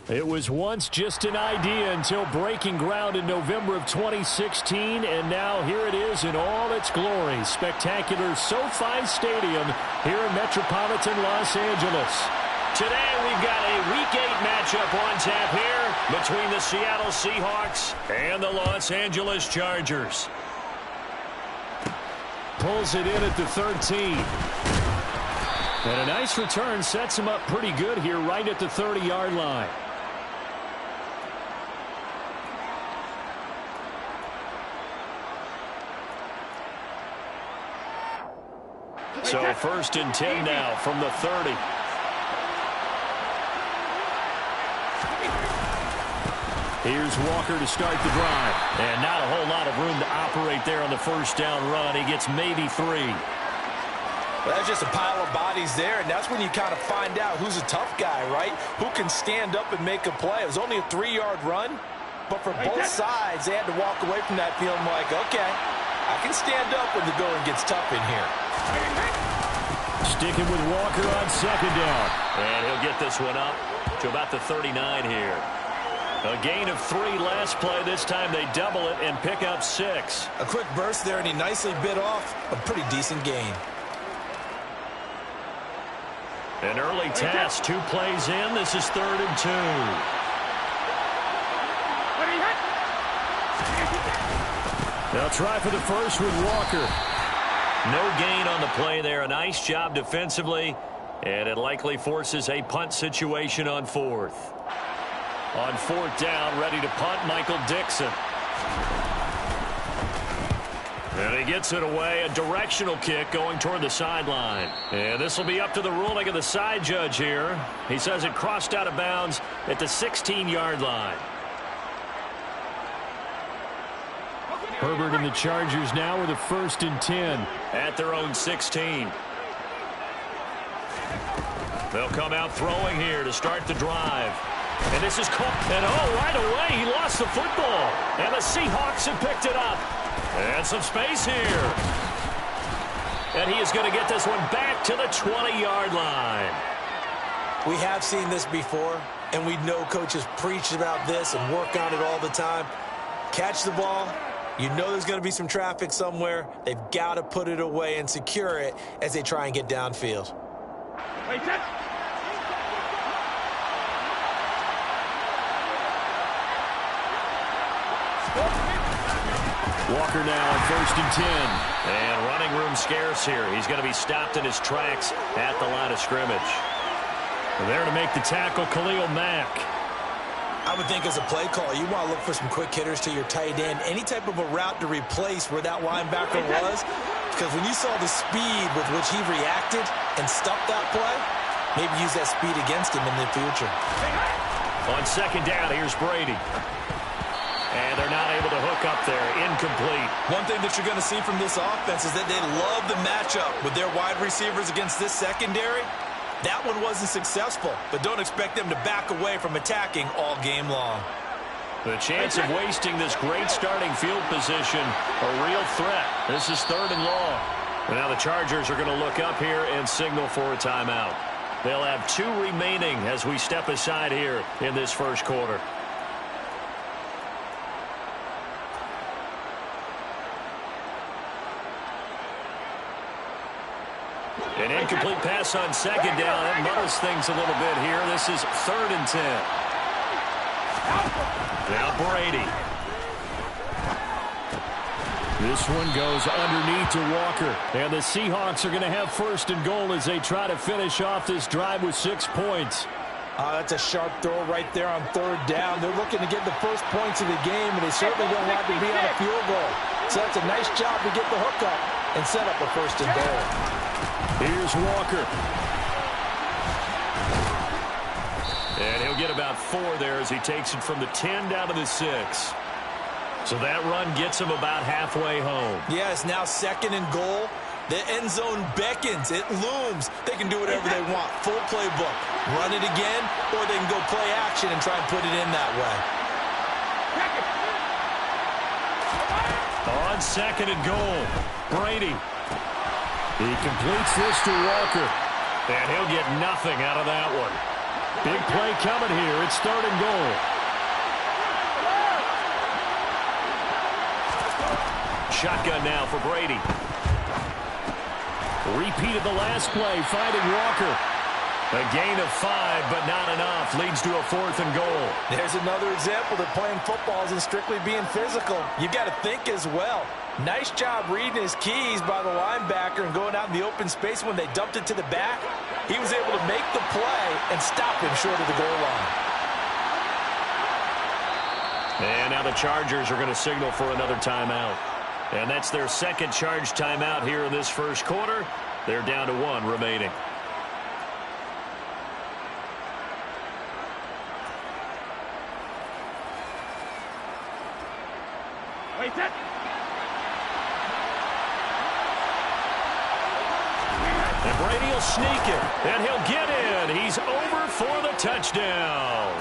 It was once just an idea until breaking ground in November of 2016, and now here it is in all its glory. Spectacular SoFi Stadium here in metropolitan Los Angeles. Today we've got a Week 8 matchup on tap here between the Seattle Seahawks and the Los Angeles Chargers. Pulls it in at the 13. And a nice return sets him up pretty good here right at the 30-yard line. So 1st and 10 now from the 30. Here's Walker to start the drive. And not a whole lot of room to operate there on the first down run. He gets maybe 3. Well, that's just a pile of bodies there, and that's when you kind of find out who's a tough guy, right? Who can stand up and make a play. It was only a 3-yard run, but for both sides, they had to walk away from that feeling like, okay, I can stand up when the going gets tough in here. Sticking with Walker on 2nd down. And he'll get this one up to about the 39 here. A gain of 3 last play. This time they double it and pick up 6. A quick burst there, and he nicely bit off a pretty decent gain. An early task, 2 plays in. This is 3rd and 2. They'll try for the first with Walker. No gain on the play there. A nice job defensively, and it likely forces a punt situation on 4th. On 4th down, ready to punt, Michael Dixon. And he gets it away, a directional kick going toward the sideline. And this will be up to the ruling of the side judge here. He says it crossed out of bounds at the 16-yard line. Herbert and the Chargers now with a 1st and 10 at their own 16. They'll come out throwing here to start the drive. And this is caught. And right away, he lost the football. And the Seahawks have picked it up. And some space here. And he is going to get this one back to the 20-yard line. We have seen this before, and we know coaches preach about this and work on it all the time. Catch the ball. You know there's going to be some traffic somewhere. They've got to put it away and secure it as they try and get downfield. Walker now on 1st and 10. And running room scarce here. He's going to be stopped in his tracks at the line of scrimmage. And there to make the tackle, Khalil Mack. I would think as a play call, you want to look for some quick hitters to your tight end. Any type of a route to replace where that linebacker was. Because when you saw the speed with which he reacted and stuffed that play, maybe use that speed against him in the future. On 2nd down, here's Brady. And they're not able to hook up there. Incomplete. One thing that you're going to see from this offense is that they love the matchup with their wide receivers against this secondary. That one wasn't successful, but don't expect them to back away from attacking all game long. The chance of wasting this great starting field position, a real threat. This is 3rd and long. And now the Chargers are going to look up here and signal for a timeout. They'll have 2 remaining as we step aside here in this first quarter. An incomplete pass on 2nd down. That muddles things a little bit here. This is 3rd and 10. Now Brady. This one goes underneath to Walker. And the Seahawks are going to have 1st and goal as they try to finish off this drive with 6 points. That's a sharp throw right there on 3rd down. They're looking to get the first points of the game, and they certainly don't want to be on a field goal. So that's a nice job to get the hook up and set up a 1st and goal. Here's Walker. And he'll get about 4 there as he takes it from the 10 down to the 6. So that run gets him about halfway home. Yeah, it's now 2nd and goal. The end zone beckons. It looms. They can do whatever they want. Full playbook. Run it again, or they can go play action and try and put it in that way. On 2nd and goal, Brady. He completes this to Walker. And he'll get nothing out of that one. Big play coming here. It's 3rd and goal. Shotgun now for Brady. Repeated the last play, finding Walker. A gain of 5, but not enough. Leads to a 4th and goal. There's another example that playing football isn't strictly being physical. You've got to think as well. Nice job reading his keys by the linebacker and going out in the open space when they dumped it to the back. He was able to make the play and stop him short of the goal line. And now the Chargers are going to signal for another timeout. And that's their second charge timeout here in this first quarter. They're down to 1 remaining. Wait, that. And Brady will sneak it, and he'll get in. He's over for the touchdown.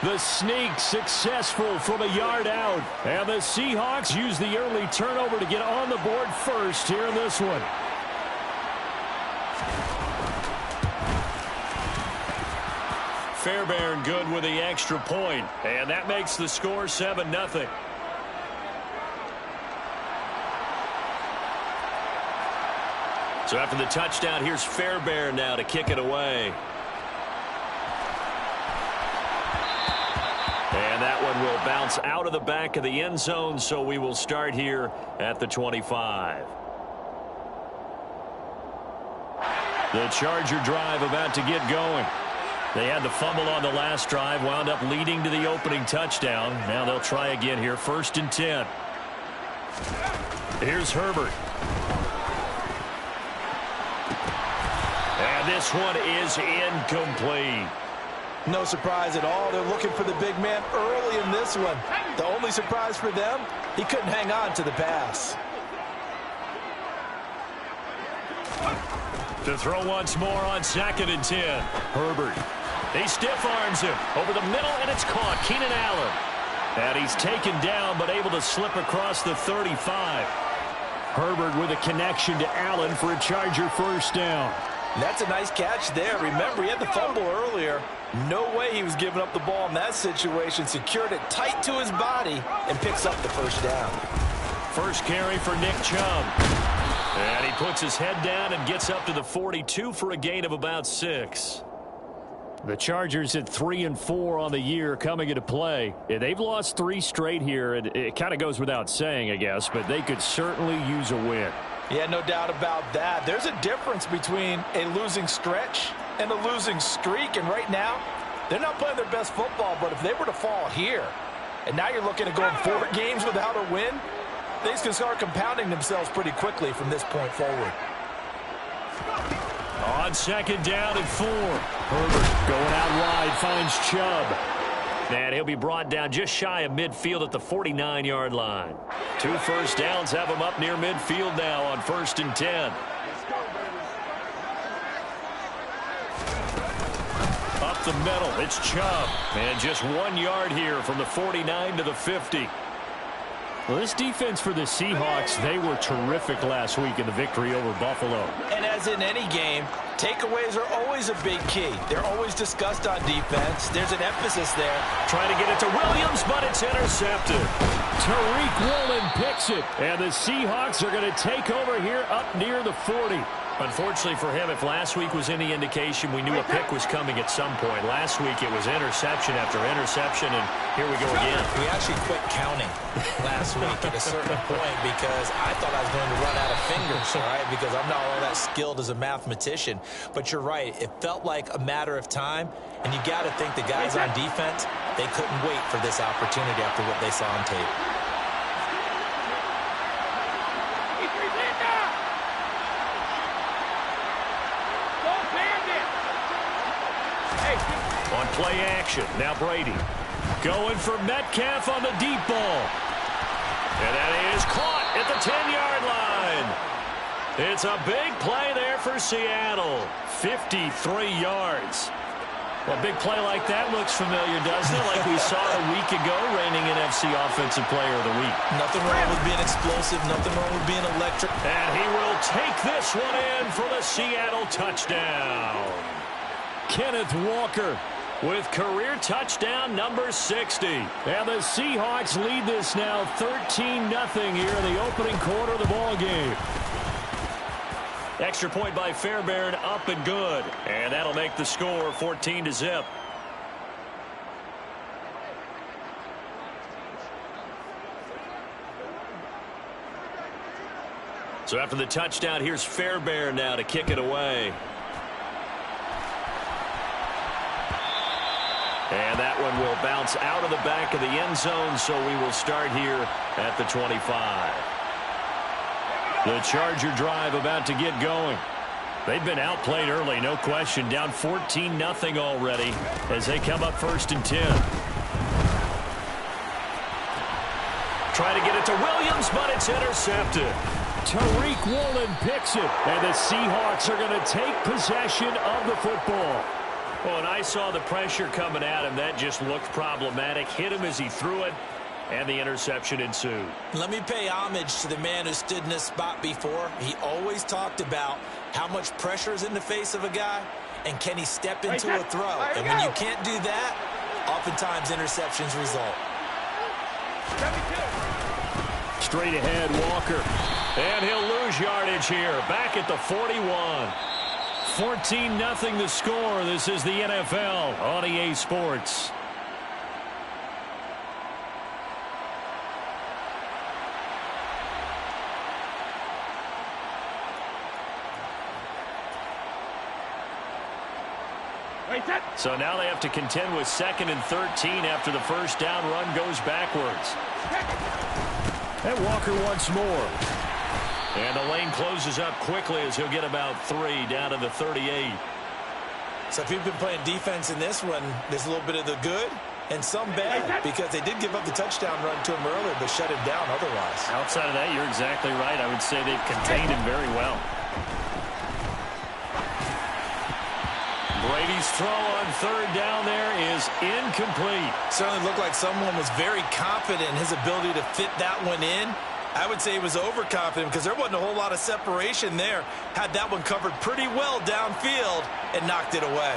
The sneak successful from a yard out. And the Seahawks use the early turnover to get on the board first here in this one. Fairbairn good with the extra point. And that makes the score 7-0. So after the touchdown, here's Fairbairn now to kick it away. And that one will bounce out of the back of the end zone, so we will start here at the 25. The Charger drive about to get going. They had the fumble on the last drive, wound up leading to the opening touchdown. Now they'll try again here, 1st and 10. Here's Herbert. And this one is incomplete. No surprise at all. They're looking for the big man early in this one. The only surprise for them, he couldn't hang on to the pass. To throw once more on 2nd and 10. Herbert. He stiff arms him over the middle, and it's caught. Keenan Allen. And he's taken down, but able to slip across the 35. Herbert with a connection to Allen for a Charger 1st down. And that's a nice catch there. Remember, he had the fumble earlier. No way he was giving up the ball in that situation. Secured it tight to his body and picks up the 1st down. First carry for Nick Chubb. And he puts his head down and gets up to the 42 for a gain of about 6. The Chargers at 3-4 on the year coming into play. They've lost 3 straight here. And it kind of goes without saying, I guess, but they could certainly use a win. Yeah, no doubt about that. There's a difference between a losing stretch and a losing streak. And right now, they're not playing their best football. But if they were to fall here, and now you're looking at going 4 games without a win, things can start compounding themselves pretty quickly from this point forward. On 2nd down and 4. Herbert going out wide, finds Chubb. And he'll be brought down just shy of midfield at the 49-yard line. 2 first downs have him up near midfield now on 1st and 10. Up the middle, it's Chubb. And just 1 yard here from the 49 to the 50. Well, this defense for the Seahawks, they were terrific last week in the victory over Buffalo. And as in any game, takeaways are always a big key. They're always discussed on defense. There's an emphasis there. Trying to get it to Williams, but it's intercepted. Tariq Woolen picks it, and the Seahawks are going to take over here up near the 40. Unfortunately for him, if last week was any indication, we knew a pick was coming at some point. Last week it was interception after interception, and here we go again. We actually quit counting last week at a certain point because I thought I was going to run out of fingers, all right, because I'm not all that skilled as a mathematician. But you're right. It felt like a matter of time, and you got to think the guys on defense, they couldn't wait for this opportunity after what they saw on tape. On play action, now Brady. Going for Metcalf on the deep ball. And that is caught at the 10-yard line. It's a big play there for Seattle. 53 yards. Well, a big play like that looks familiar, doesn't it? Like we saw a week ago, reigning NFC Offensive Player of the Week. Nothing wrong with being explosive. Nothing wrong with being electric. And he will take this one in for the Seattle touchdown. Kenneth Walker with career touchdown number 60. And the Seahawks lead this now 13-0 here in the opening quarter of the ball game. Extra point by Fairbairn, up and good. And that'll make the score 14-0. So after the touchdown, here's Fairbairn now to kick it away. And that one will bounce out of the back of the end zone, so we will start here at the 25. The Charger drive about to get going. They've been outplayed early, no question. Down 14-0 already as they come up 1st and 10. Try to get it to Williams, but it's intercepted. Tariq Woolen picks it, and the Seahawks are going to take possession of the football. Well, and I saw the pressure coming at him. That just looked problematic. Hit him as he threw it, and the interception ensued. Let me pay homage to the man who stood in this spot before. He always talked about how much pressure is in the face of a guy, and can he step into a throw. And when you can't do that, oftentimes interceptions result. Straight ahead, Walker. And he'll lose yardage here. Back at the 41. 14-0 the score. This is the NFL on EA Sports. So now they have to contend with 2nd and 13 after the first down run goes backwards. And Walker once more. And the lane closes up quickly as he'll get about 3 down to the 38. So if you've been playing defense in this one, there's a little bit of the good and some bad, because they did give up the touchdown run to him earlier but shut him down otherwise. Outside of that, you're exactly right. I would say they've contained him very well. Brady's throw on 3rd down there is incomplete. Certainly looked like someone was very confident in his ability to fit that one in. I would say he was overconfident because there wasn't a whole lot of separation there. Had that one covered pretty well downfield and knocked it away.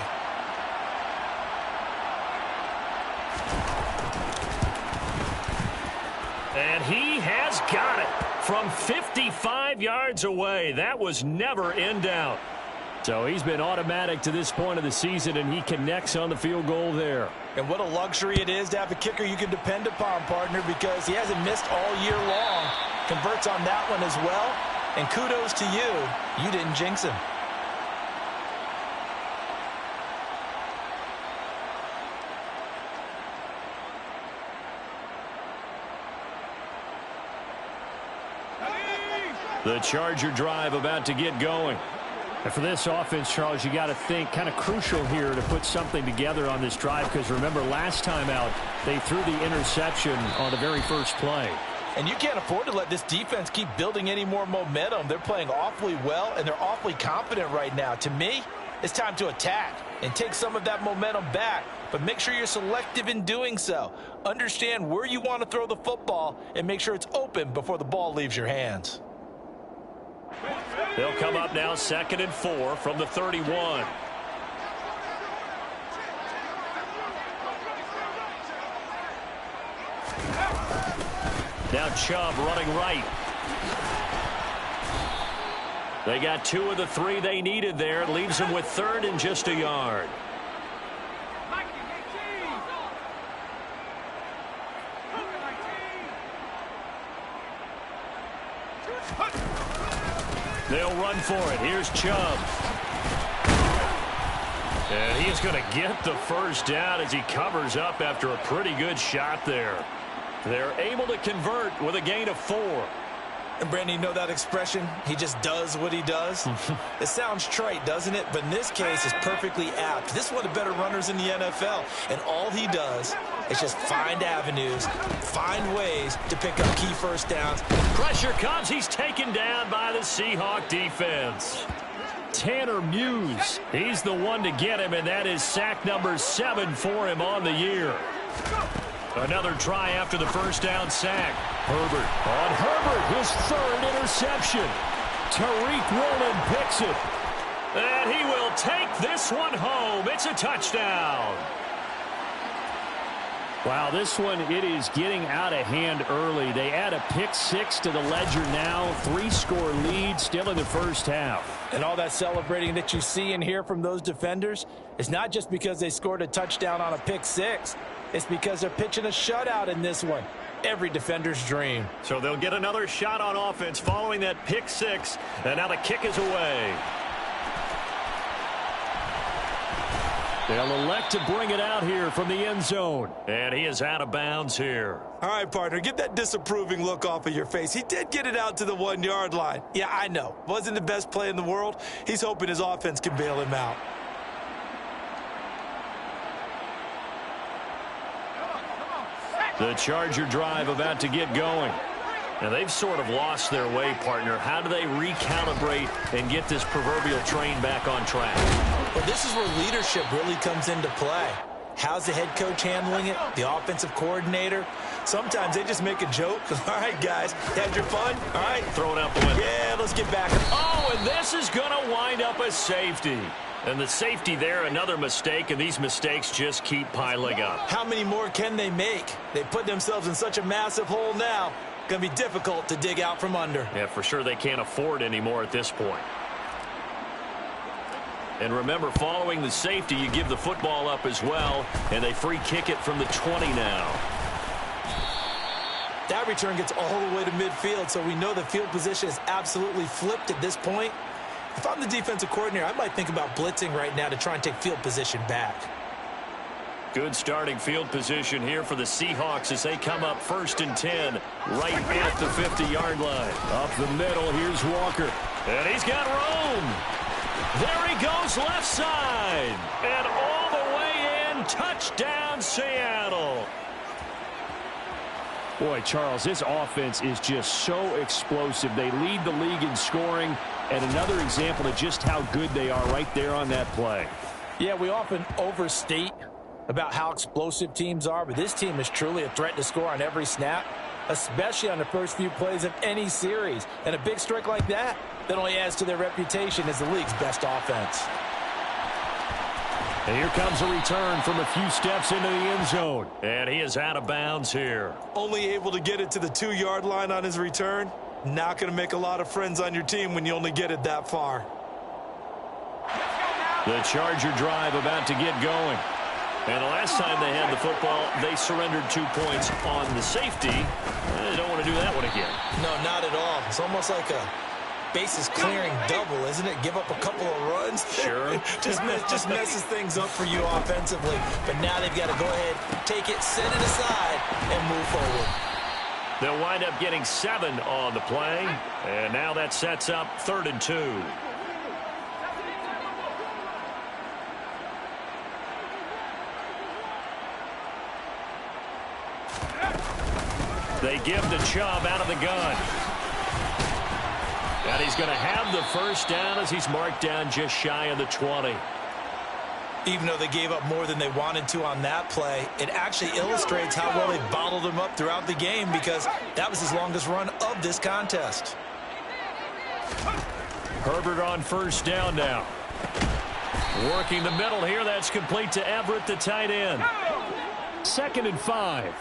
And he has got it from 55 yards away. That was never in doubt. So he's been automatic to this point of the season, and he connects on the field goal there. And what a luxury it is to have a kicker you can depend upon, partner, because he hasn't missed all year long. Converts on that one as well. And kudos to you. You didn't jinx him. The Charger drive about to get going. And for this offense, Charles, you got to think kind of crucial here to put something together on this drive, because remember last time out they threw the interception on the very first play. And you can't afford to let this defense keep building any more momentum. They're playing awfully well, and they're awfully confident right now. To me, it's time to attack and take some of that momentum back, but make sure you're selective in doing so. Understand where you want to throw the football and make sure it's open before the ball leaves your hands. They'll come up now 2nd and 4 from the 31. Now Chubb running right. They got 2 of the 3 they needed there. It leaves them with 3rd and just a yard. They'll run for it. Here's Chubb. And he's going to get the first down as he covers up after a pretty good shot there. They're able to convert with a gain of 4. And Brandon, you know that expression? He just does what he does. It sounds trite, doesn't it? But in this case, it's perfectly apt. This is one of the better runners in the NFL. And all he does is just find avenues, find ways to pick up key first downs. Pressure comes. He's taken down by the Seahawk defense. Tanner Muse, he's the one to get him, and that is sack number 7 for him on the year. Another try after the first down sack. Herbert. On Herbert, his 3rd interception. Tariq Woolen picks it. And he will take this one home. It's a touchdown. Wow, this one, it is getting out of hand early. They add a pick six to the ledger now. 3-score lead still in the first half. And all that celebrating that you see and hear from those defenders is not just because they scored a touchdown on a pick six. It's because they're pitching a shutout in this one. Every defender's dream. So they'll get another shot on offense following that pick six. And now the kick is away. They'll elect to bring it out here from the end zone. And he is out of bounds here. All right, partner, get that disapproving look off of your face. He did get it out to the 1-yard line. Yeah, I know. Wasn't the best play in the world. He's hoping his offense can bail him out. The Charger drive about to get going. Now, they've sort of lost their way, partner. How do they recalibrate and get this proverbial train back on track? Well, this is where leadership really comes into play. How's the head coach handling it? The offensive coordinator? Sometimes they just make a joke. All right, guys, had your fun? All right. Throw it out the window. Yeah, let's get back. Oh, and this is going to wind up a safety. And the safety there, another mistake, and these mistakes just keep piling up. How many more can they make? They put themselves in such a massive hole now. Going to be difficult to dig out from under. Yeah, for sure they can't afford anymore at this point. And remember, following the safety, you give the football up as well, and they free kick it from the 20 now. That return gets all the way to midfield, so we know the field position is absolutely flipped at this point. If I'm the defensive coordinator, I might think about blitzing right now to try and take field position back. Good starting field position here for the Seahawks as they come up 1st and 10 right at the 50-yard line. Up the middle, here's Walker. And he's got room. There he goes left side. And all the way in, touchdown Seattle. Boy, Charles, this offense is just so explosive. They lead the league in scoring, and another example of just how good they are right there on that play. Yeah, we often overstate about how explosive teams are, but this team is truly a threat to score on every snap, especially on the first few plays of any series. And a big strike like that only adds to their reputation as the league's best offense. And here comes a return from a few steps into the end zone. And he is out of bounds here. Only able to get it to the 2-yard line on his return. Not going to make a lot of friends on your team when you only get it that far. The Charger drive about to get going. And the last time they had the football, they surrendered 2 points on the safety. They don't want to do that one again. No, not at all. It's almost like a bases clearing double, isn't it? Give up a couple of runs. Sure. just messes things up for you offensively. But now they've got to go ahead, take it, set it aside, and move forward. They'll wind up getting 7 on the play. And now that sets up 3rd and 2. They give to Chubb out of the gun. And he's going to have the first down as he's marked down just shy of the 20. Even though they gave up more than they wanted to on that play, it actually illustrates how well they bottled them up throughout the game because that was his longest run of this contest. Herbert on first down now. Working the middle here. That's complete to Everett, the tight end. 2nd and 5.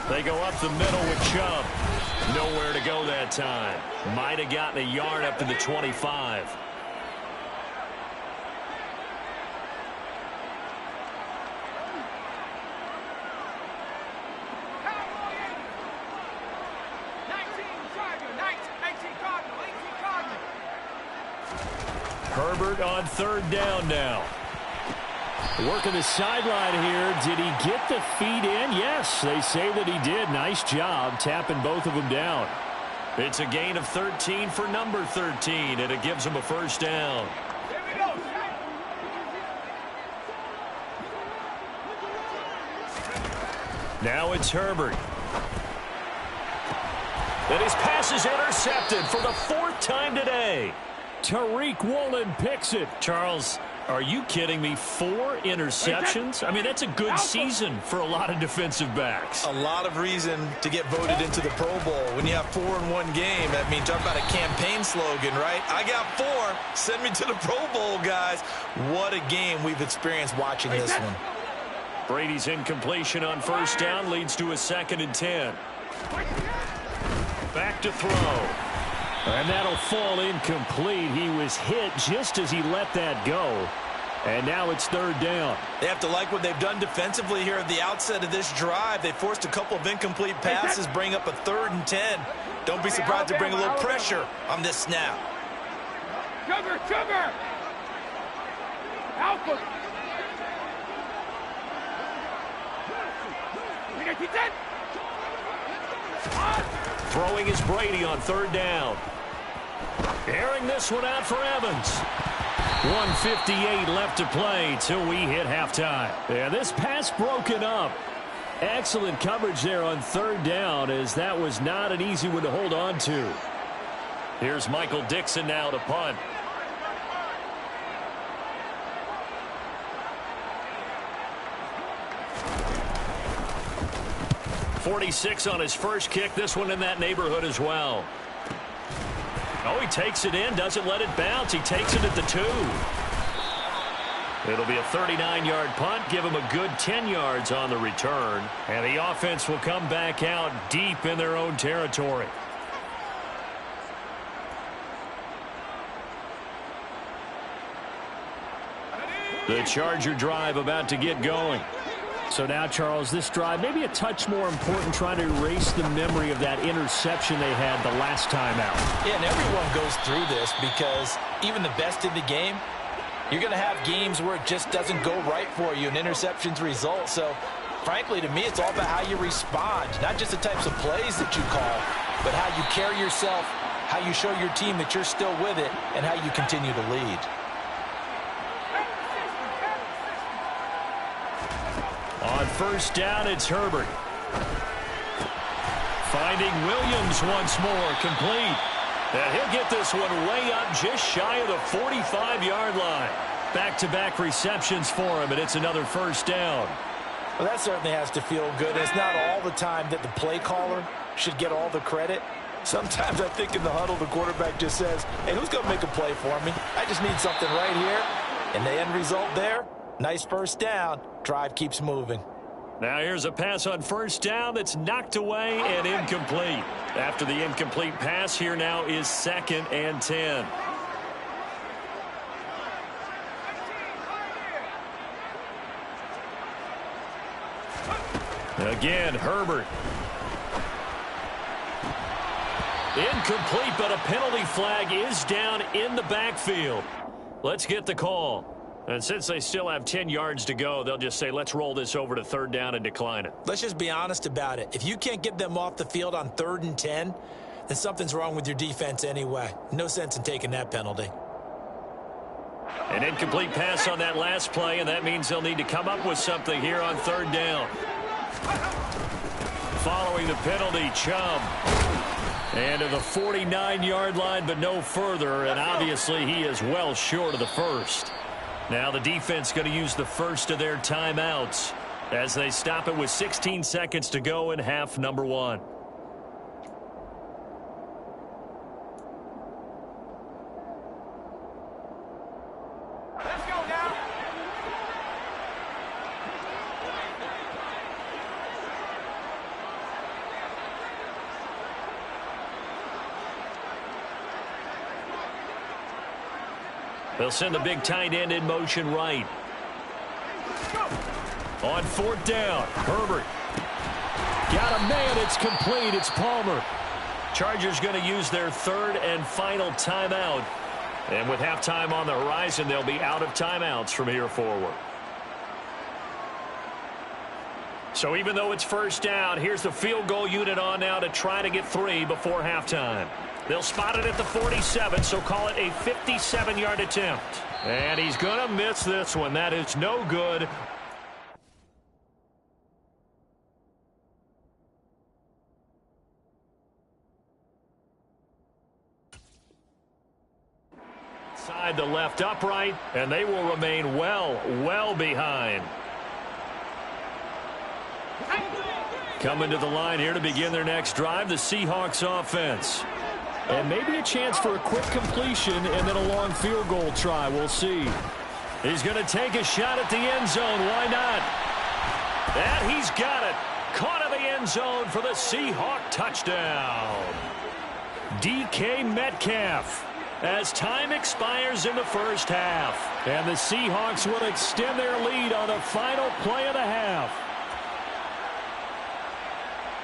They go up the middle with Chubb. Nowhere to go that time. Might have gotten a yard up to the 25. Herbert on 3rd down now. Working the sideline here. Did he get the feet in? Yes, they say that he did. Nice job tapping both of them down. It's a gain of 13 for number 13, and it gives him a first down. Now it's Herbert. And his pass is intercepted for the 4th time today. Tariq Woolen picks it. Charles, Are you kidding me? 4 interceptions? I mean, that's a good season for a lot of defensive backs. A lot of reason to get voted into the Pro Bowl. When you have 4 in one game, that means talk about a campaign slogan, right? I got 4. Send me to the Pro Bowl, guys. What a game we've experienced watching this one. Brady's incompletion on first down leads to a 2nd and 10. Back to throw. And that'll fall incomplete. He was hit just as he let that go. And now it's 3rd down. They have to like what they've done defensively here at the outset of this drive. They forced a couple of incomplete passes, bring up a 3rd and 10. Don't be surprised to bring a little pressure on this snap. Sugar! Alpha! Throwing is Brady on 3rd down. Airing this one out for Evans. 1:58 left to play till we hit halftime. Yeah, this pass broken up. Excellent coverage there on 3rd down, as that was not an easy one to hold on to. Here's Michael Dixon now to punt. .46 on his first kick. This one in that neighborhood as well. Oh, he takes it in, doesn't let it bounce. He takes it at the 2. It'll be a 39-yard punt. Give him a good 10 yards on the return. And the offense will come back out deep in their own territory. The Charger drive about to get going. So now, Charles, this drive maybe a touch more important, trying to erase the memory of that interception they had the last time out. Yeah, and everyone goes through this because even the best in the game, you're going to have games where it just doesn't go right for you, and interceptions result. So, frankly, to me, it's all about how you respond, not just the types of plays that you call, but how you carry yourself, how you show your team that you're still with it, and how you continue to lead. On first down, it's Herbert. Finding Williams once more, complete. And he'll get this one way up just shy of the 45-yard line. Back-to-back receptions for him, and it's another first down. Well, that certainly has to feel good. It's not all the time that the play caller should get all the credit. Sometimes I think in the huddle, the quarterback just says, hey, who's going to make a play for me? I just need something right here. And the end result there, nice first down. Drive keeps moving. Now here's a pass on first down that's knocked away and incomplete. After the incomplete pass, here now is 2nd and 10. Again, Herbert. Incomplete, but a penalty flag is down in the backfield. Let's get the call. And since they still have 10 yards to go, they'll just say, let's roll this over to 3rd down and decline it. Let's just be honest about it. If you can't get them off the field on 3rd and 10, then something's wrong with your defense anyway. No sense in taking that penalty. An incomplete pass on that last play, and that means they'll need to come up with something here on 3rd down. Following the penalty, Chubb. And to the 49-yard line, but no further, and obviously he is well short of the first. Now the defense going to use the first of their timeouts as they stop it with 16 seconds to go in half number 1. Let's go now. They'll send the big tight end in motion right. On 4th down, Herbert. Got a man, it's complete, it's Palmer. Chargers going to use their 3rd and final timeout. And with halftime on the horizon, they'll be out of timeouts from here forward. So even though it's first down, here's the field goal unit on now to try to get 3 before halftime. They'll spot it at the 47, so call it a 57-yard attempt. And he's going to miss this one. That is no good. inside the left upright, and they will remain well behind. Coming to the line here to begin their next drive, the Seahawks offense. And maybe a chance for a quick completion and then a long field goal try. We'll see. He's going to take a shot at the end zone. Why not? And he's got it. Caught in the end zone for the Seahawk touchdown. DK Metcalf as time expires in the first half. And the Seahawks will extend their lead on the final play of the half.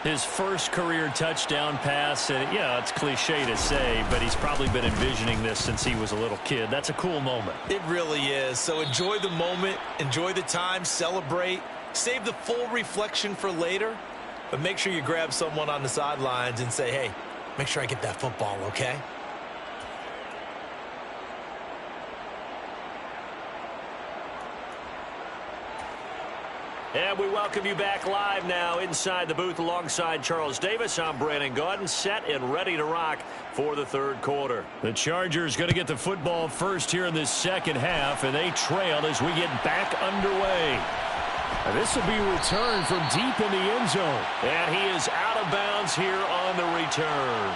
His first career touchdown pass, and yeah, it's cliche to say, but he's probably been envisioning this since he was a little kid. That's a cool moment. It really is. So enjoy the moment, enjoy the time, celebrate, save the full reflection for later, but make sure you grab someone on the sidelines and say, hey, make sure I get that football, okay? And we welcome you back live now inside the booth alongside Charles Davis. I'm Brandon Gaudin, set and ready to rock for the third quarter. The Chargers going to get the football first here in this second half, and they trail as we get back underway. And this will be returned from deep in the end zone. And he is out of bounds here on the return.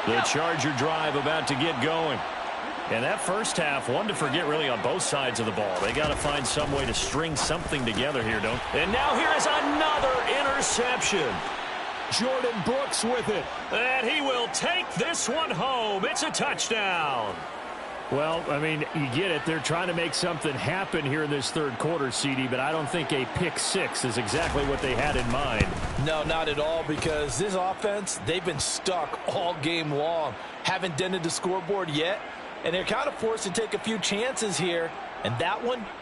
The Charger drive about to get going. And that first half, one to forget really on both sides of the ball. They got to find some way to string something together here, don't they? And now here is another interception. Jordan Brooks with it. And he will take this one home. It's a touchdown. Well, I mean, you get it. They're trying to make something happen here in this third quarter, CD, but I don't think a pick six is exactly what they had in mind. No, not at all, because this offense, they've been stuck all game long. Haven't dented the scoreboard yet. And they're kind of forced to take a few chances here. And that one